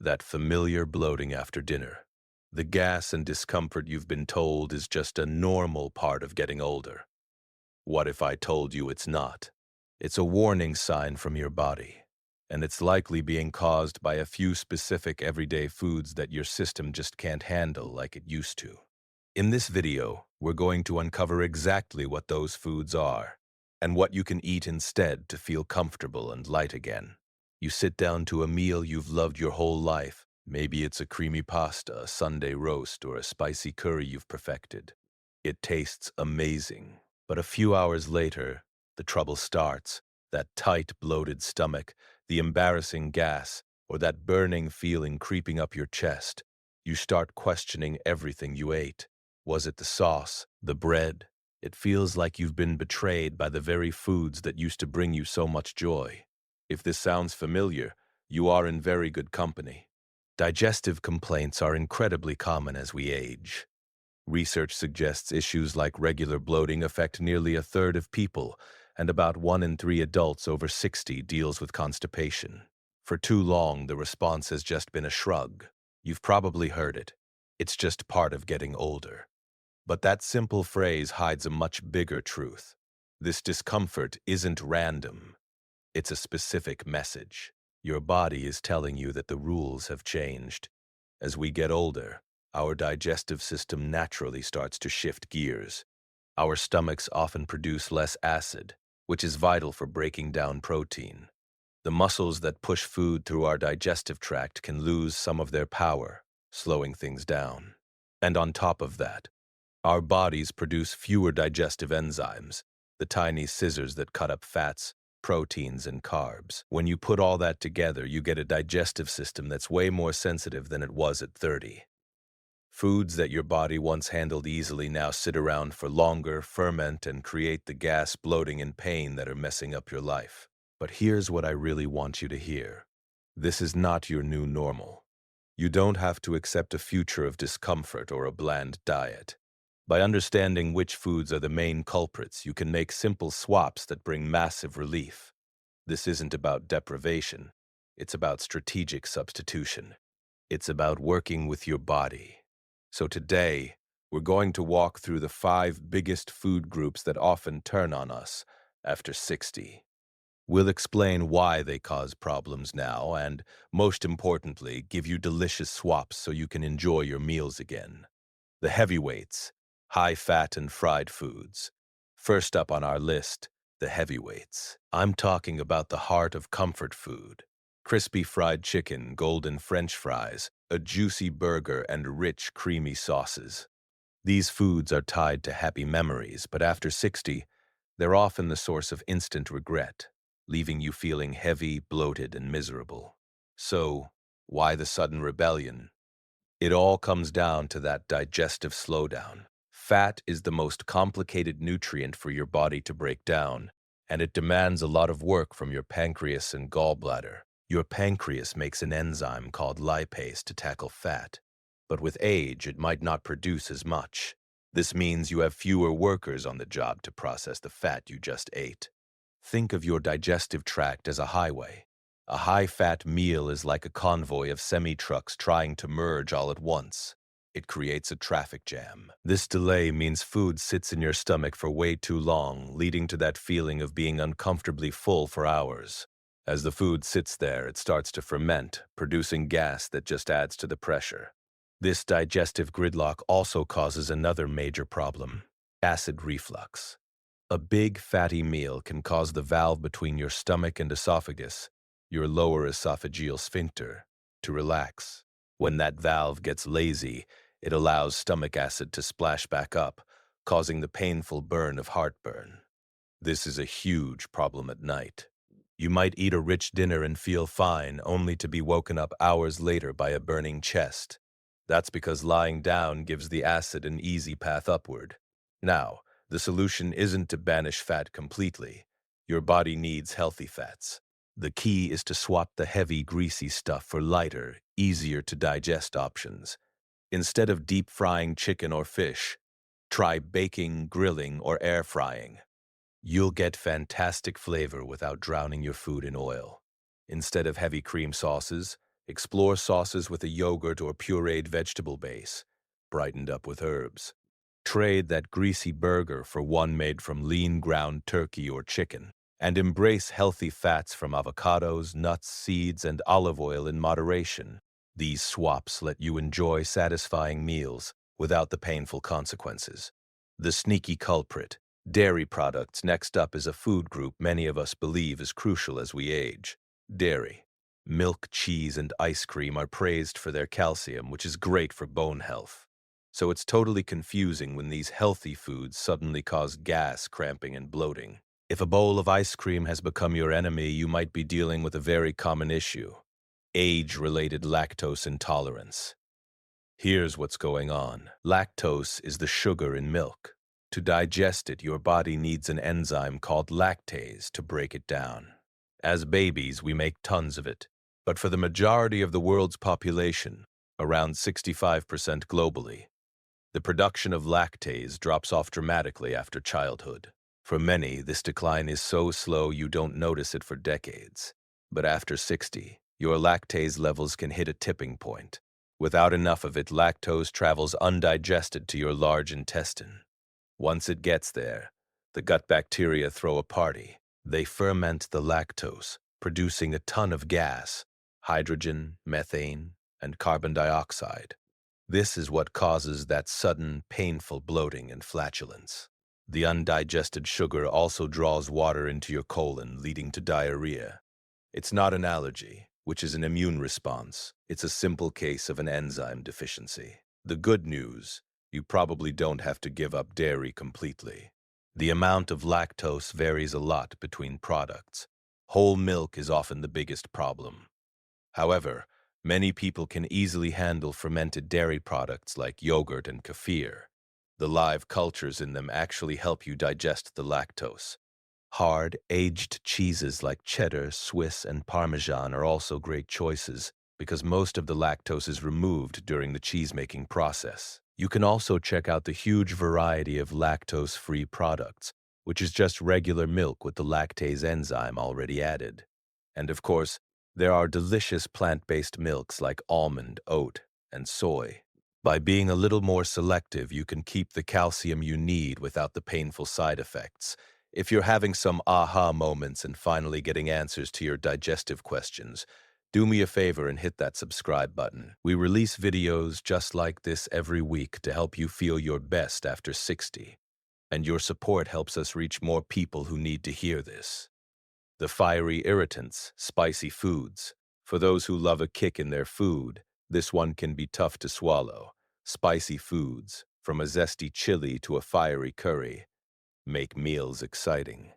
That familiar bloating after dinner. The gas and discomfort you've been told is just a normal part of getting older. What if I told you it's not? It's a warning sign from your body, and it's likely being caused by a few specific everyday foods that your system just can't handle like it used to. In this video, we're going to uncover exactly what those foods are and what you can eat instead to feel comfortable and light again. You sit down to a meal you've loved your whole life. Maybe it's a creamy pasta, a Sunday roast, or a spicy curry you've perfected. It tastes amazing, but a few hours later, the trouble starts. That tight, bloated stomach, the embarrassing gas, or that burning feeling creeping up your chest. You start questioning everything you ate. Was it the sauce, the bread? It feels like you've been betrayed by the very foods that used to bring you so much joy. If this sounds familiar, you are in very good company. Digestive complaints are incredibly common as we age. Research suggests issues like regular bloating affect nearly a third of people, and about 1 in 3 adults over 60 deals with constipation. For too long, the response has just been a shrug. You've probably heard it. It's just part of getting older. But that simple phrase hides a much bigger truth. This discomfort isn't random. It's a specific message. Your body is telling you that the rules have changed. As we get older, our digestive system naturally starts to shift gears. Our stomachs often produce less acid, which is vital for breaking down protein. The muscles that push food through our digestive tract can lose some of their power, slowing things down. And on top of that, our bodies produce fewer digestive enzymes, the tiny scissors that cut up fats, proteins, and carbs. When you put all that together, you get a digestive system that's way more sensitive than it was at 30. Foods that your body once handled easily now sit around for longer, ferment, and create the gas, bloating, and pain that are messing up your life. But here's what I really want you to hear. This is not your new normal. You don't have to accept a future of discomfort or a bland diet. By understanding which foods are the main culprits, you can make simple swaps that bring massive relief. This isn't about deprivation. It's about strategic substitution. It's about working with your body. So today, we're going to walk through the 5 biggest food groups that often turn on us after 60. We'll explain why they cause problems now and, most importantly, give you delicious swaps so you can enjoy your meals again. The heavyweights, high-fat and fried foods. First up on our list, the heavyweights. I'm talking about the heart of comfort food. Crispy fried chicken, golden French fries, a juicy burger, and rich, creamy sauces. These foods are tied to happy memories, but after 60, they're often the source of instant regret, leaving you feeling heavy, bloated, and miserable. So, why the sudden rebellion? It all comes down to that digestive slowdown. Fat is the most complicated nutrient for your body to break down, and it demands a lot of work from your pancreas and gallbladder. Your pancreas makes an enzyme called lipase to tackle fat, but with age, it might not produce as much. This means you have fewer workers on the job to process the fat you just ate. Think of your digestive tract as a highway. A high-fat meal is like a convoy of semi-trucks trying to merge all at once. It creates a traffic jam. This delay means food sits in your stomach for way too long, leading to that feeling of being uncomfortably full for hours. As the food sits there, it starts to ferment, producing gas that just adds to the pressure. This digestive gridlock also causes another major problem: acid reflux. A big, fatty meal can cause the valve between your stomach and esophagus, your lower esophageal sphincter, to relax. When that valve gets lazy, it allows stomach acid to splash back up, causing the painful burn of heartburn. This is a huge problem at night. You might eat a rich dinner and feel fine, only to be woken up hours later by a burning chest. That's because lying down gives the acid an easy path upward. Now, the solution isn't to banish fat completely. Your body needs healthy fats. The key is to swap the heavy, greasy stuff for lighter, easier to digest options. Instead of deep frying chicken or fish, try baking, grilling, or air frying. You'll get fantastic flavor without drowning your food in oil. Instead of heavy cream sauces, Explore sauces with a yogurt or pureed vegetable base, brightened up with herbs. Trade that greasy burger for one made from lean ground turkey or chicken, and embrace healthy fats from avocados, nuts, seeds, and olive oil in moderation. These swaps let you enjoy satisfying meals without the painful consequences. The sneaky culprit, dairy products. Next up is a food group many of us believe is crucial as we age. Dairy. Milk, cheese, and ice cream are praised for their calcium, which is great for bone health. So it's totally confusing when these healthy foods suddenly cause gas, cramping, and bloating. If a bowl of ice cream has become your enemy, you might be dealing with a very common issue: age-related lactose intolerance. Here's what's going on. Lactose is the sugar in milk. To digest it, your body needs an enzyme called lactase to break it down. As babies, we make tons of it. But for the majority of the world's population, around 65% globally, the production of lactase drops off dramatically after childhood. For many, this decline is so slow you don't notice it for decades. But after 60, your lactase levels can hit a tipping point. Without enough of it, lactose travels undigested to your large intestine. Once it gets there, the gut bacteria throw a party. They ferment the lactose, producing a ton of gas, hydrogen, methane, and carbon dioxide. This is what causes that sudden, painful bloating and flatulence. The undigested sugar also draws water into your colon, leading to diarrhea. It's not an allergy, which is an immune response. It's a simple case of an enzyme deficiency. The good news: you probably don't have to give up dairy completely. The amount of lactose varies a lot between products. Whole milk is often the biggest problem. However, many people can easily handle fermented dairy products like yogurt and kefir. The live cultures in them actually help you digest the lactose. Hard, aged cheeses like cheddar, Swiss, and Parmesan are also great choices because most of the lactose is removed during the cheese-making process. You can also check out the huge variety of lactose-free products, which is just regular milk with the lactase enzyme already added. And of course, there are delicious plant-based milks like almond, oat, and soy. By being a little more selective, you can keep the calcium you need without the painful side effects. If you're having some aha moments and finally getting answers to your digestive questions, do me a favor and hit that subscribe button. We release videos just like this every week to help you feel your best after 60. And your support helps us reach more people who need to hear this. The fiery irritants, spicy foods. For those who love a kick in their food, this one can be tough to swallow. Spicy foods, from a zesty chili to a fiery curry, make meals exciting.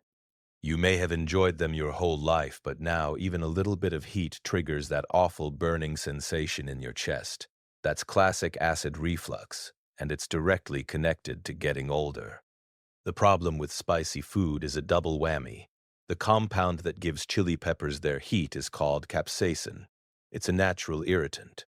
You may have enjoyed them your whole life, but now even a little bit of heat triggers that awful burning sensation in your chest. That's classic acid reflux, and it's directly connected to getting older. The problem with spicy food is a double whammy. The compound that gives chili peppers their heat is called capsaicin. It's a natural irritant.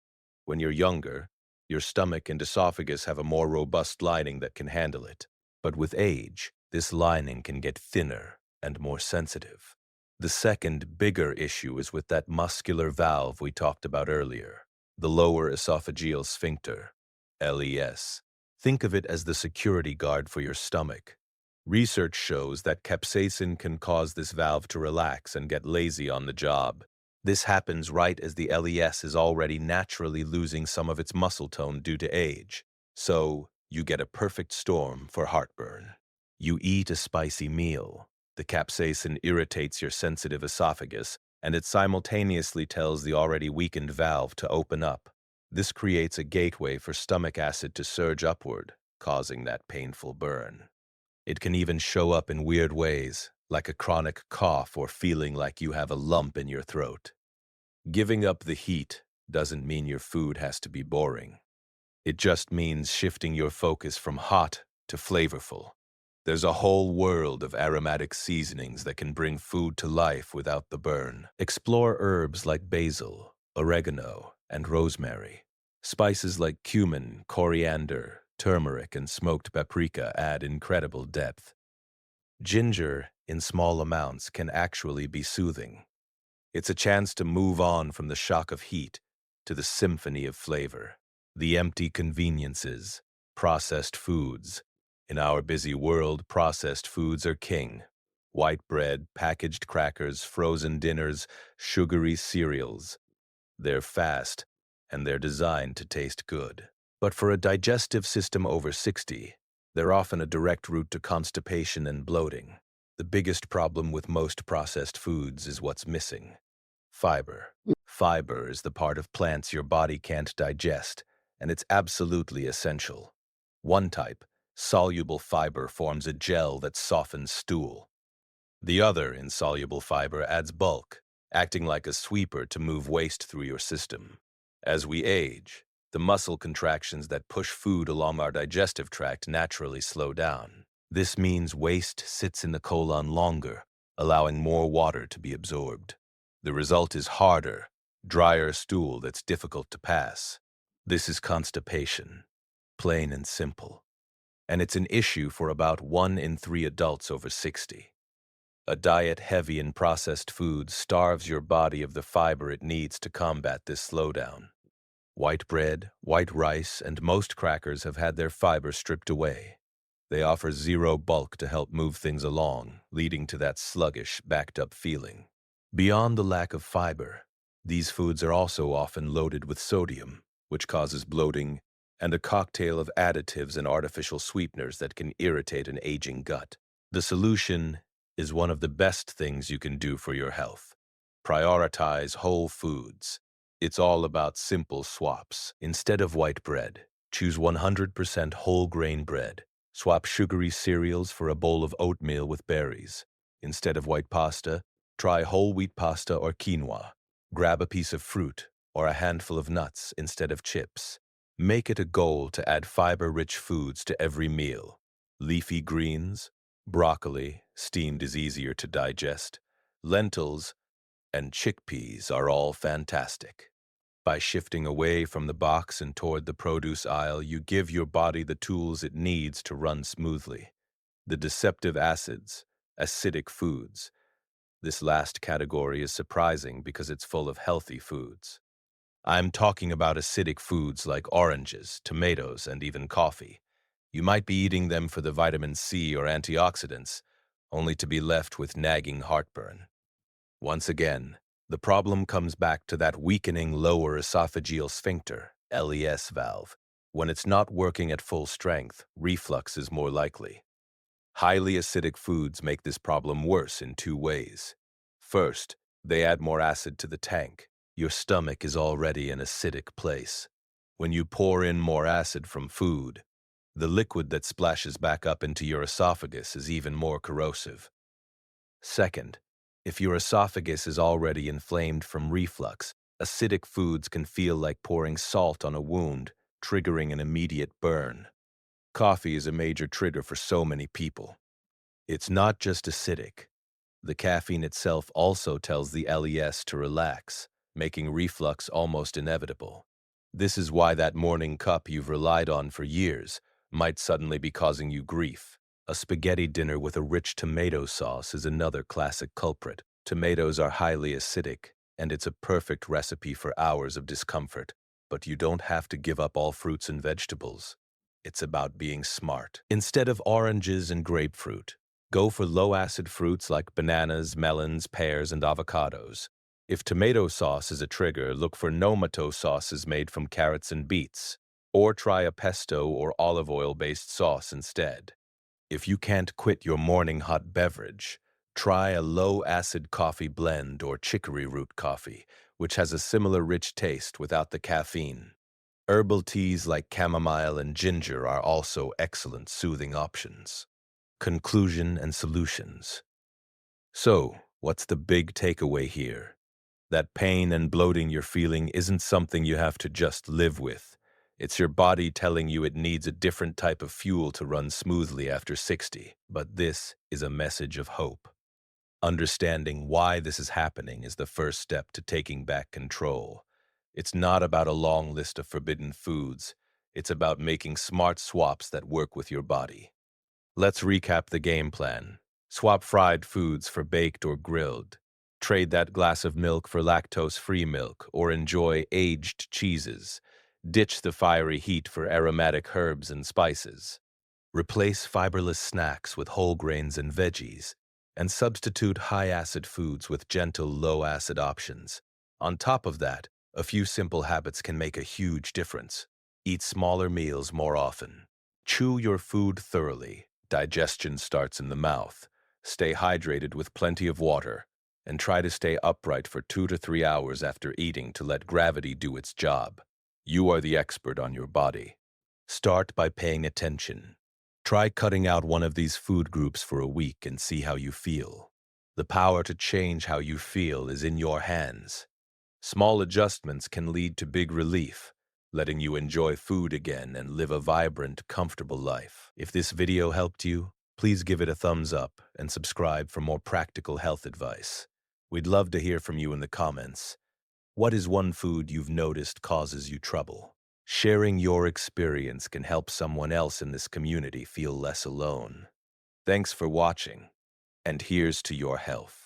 When you're younger, your stomach and esophagus have a more robust lining that can handle it. But with age, this lining can get thinner and more sensitive. The second, bigger issue is with that muscular valve we talked about earlier, the lower esophageal sphincter, LES. Think of it as the security guard for your stomach. Research shows that capsaicin can cause this valve to relax and get lazy on the job. This happens right as the LES is already naturally losing some of its muscle tone due to age. So, you get a perfect storm for heartburn. You eat a spicy meal. The capsaicin irritates your sensitive esophagus, and it simultaneously tells the already weakened valve to open up. This creates a gateway for stomach acid to surge upward, causing that painful burn. It can even show up in weird ways, like a chronic cough or feeling like you have a lump in your throat. Giving up the heat doesn't mean your food has to be boring. It just means shifting your focus from hot to flavorful. There's a whole world of aromatic seasonings that can bring food to life without the burn. Explore herbs like basil, oregano, and rosemary. Spices like cumin, coriander, turmeric, and smoked paprika add incredible depth. Ginger, in small amounts, can actually be soothing. It's a chance to move on from the shock of heat to the symphony of flavor. The empty conveniences, processed foods. In our busy world, processed foods are king. White bread, packaged crackers, frozen dinners, sugary cereals. They're fast, and they're designed to taste good. But for a digestive system over 60, they're often a direct route to constipation and bloating. The biggest problem with most processed foods is what's missing: fiber. Fiber is the part of plants your body can't digest, and it's absolutely essential. One type, soluble fiber, forms a gel that softens stool. The other, insoluble fiber, adds bulk, acting like a sweeper to move waste through your system. As we age, the muscle contractions that push food along our digestive tract naturally slow down. This means waste sits in the colon longer, allowing more water to be absorbed. The result is harder, drier stool that's difficult to pass. This is constipation, plain and simple. And it's an issue for about 1 in 3 adults over 60. A diet heavy in processed foods starves your body of the fiber it needs to combat this slowdown. White bread, white rice, and most crackers have had their fiber stripped away. They offer zero bulk to help move things along, leading to that sluggish, backed-up feeling. Beyond the lack of fiber, these foods are also often loaded with sodium, which causes bloating, and a cocktail of additives and artificial sweeteners that can irritate an aging gut. The solution is one of the best things you can do for your health. Prioritize whole foods. It's all about simple swaps. Instead of white bread, choose 100% whole grain bread. Swap sugary cereals for a bowl of oatmeal with berries. Instead of white pasta, try whole wheat pasta or quinoa. Grab a piece of fruit or a handful of nuts instead of chips. Make it a goal to add fiber-rich foods to every meal. Leafy greens, broccoli, steamed, is easier to digest. Lentils and chickpeas are all fantastic. By shifting away from the box and toward the produce aisle, you give your body the tools it needs to run smoothly. The deceptive acids, acidic foods. This last category is surprising because it's full of healthy foods. I'm talking about acidic foods like oranges, tomatoes, and even coffee. You might be eating them for the vitamin C or antioxidants, only to be left with nagging heartburn. Once again, the problem comes back to that weakening lower esophageal sphincter, LES valve. When it's not working at full strength, reflux is more likely. Highly acidic foods make this problem worse in 2 ways. First, they add more acid to the tank. Your stomach is already an acidic place. When you pour in more acid from food, the liquid that splashes back up into your esophagus is even more corrosive. Second, if your esophagus is already inflamed from reflux, acidic foods can feel like pouring salt on a wound, triggering an immediate burn. Coffee is a major trigger for so many people. It's not just acidic. The caffeine itself also tells the LES to relax, making reflux almost inevitable. This is why that morning cup you've relied on for years might suddenly be causing you grief. A spaghetti dinner with a rich tomato sauce is another classic culprit. Tomatoes are highly acidic, and it's a perfect recipe for hours of discomfort. But you don't have to give up all fruits and vegetables. It's about being smart. Instead of oranges and grapefruit, go for low-acid fruits like bananas, melons, pears, and avocados. If tomato sauce is a trigger, look for no-mato sauces made from carrots and beets, or try a pesto or olive oil-based sauce instead. If you can't quit your morning hot beverage, try a low-acid coffee blend or chicory root coffee, which has a similar rich taste without the caffeine. Herbal teas like chamomile and ginger are also excellent soothing options. Conclusion and solutions. So, what's the big takeaway here? That pain and bloating you're feeling isn't something you have to just live with. It's your body telling you it needs a different type of fuel to run smoothly after 60. But this is a message of hope. Understanding why this is happening is the first step to taking back control. It's not about a long list of forbidden foods. It's about making smart swaps that work with your body. Let's recap the game plan. Swap fried foods for baked or grilled. Trade that glass of milk for lactose-free milk or enjoy aged cheeses. Ditch the fiery heat for aromatic herbs and spices. Replace fiberless snacks with whole grains and veggies, and substitute high-acid foods with gentle, low-acid options. On top of that, a few simple habits can make a huge difference. Eat smaller meals more often. Chew your food thoroughly. Digestion starts in the mouth. Stay hydrated with plenty of water, and try to stay upright for 2 to 3 hours after eating to let gravity do its job. You are the expert on your body. Start by paying attention. Try cutting out one of these food groups for a week and see how you feel. The power to change how you feel is in your hands. Small adjustments can lead to big relief, letting you enjoy food again and live a vibrant, comfortable life. If this video helped you, please give it a thumbs up and subscribe for more practical health advice. We'd love to hear from you in the comments. What is one food you've noticed causes you trouble? Sharing your experience can help someone else in this community feel less alone. Thanks for watching, and here's to your health.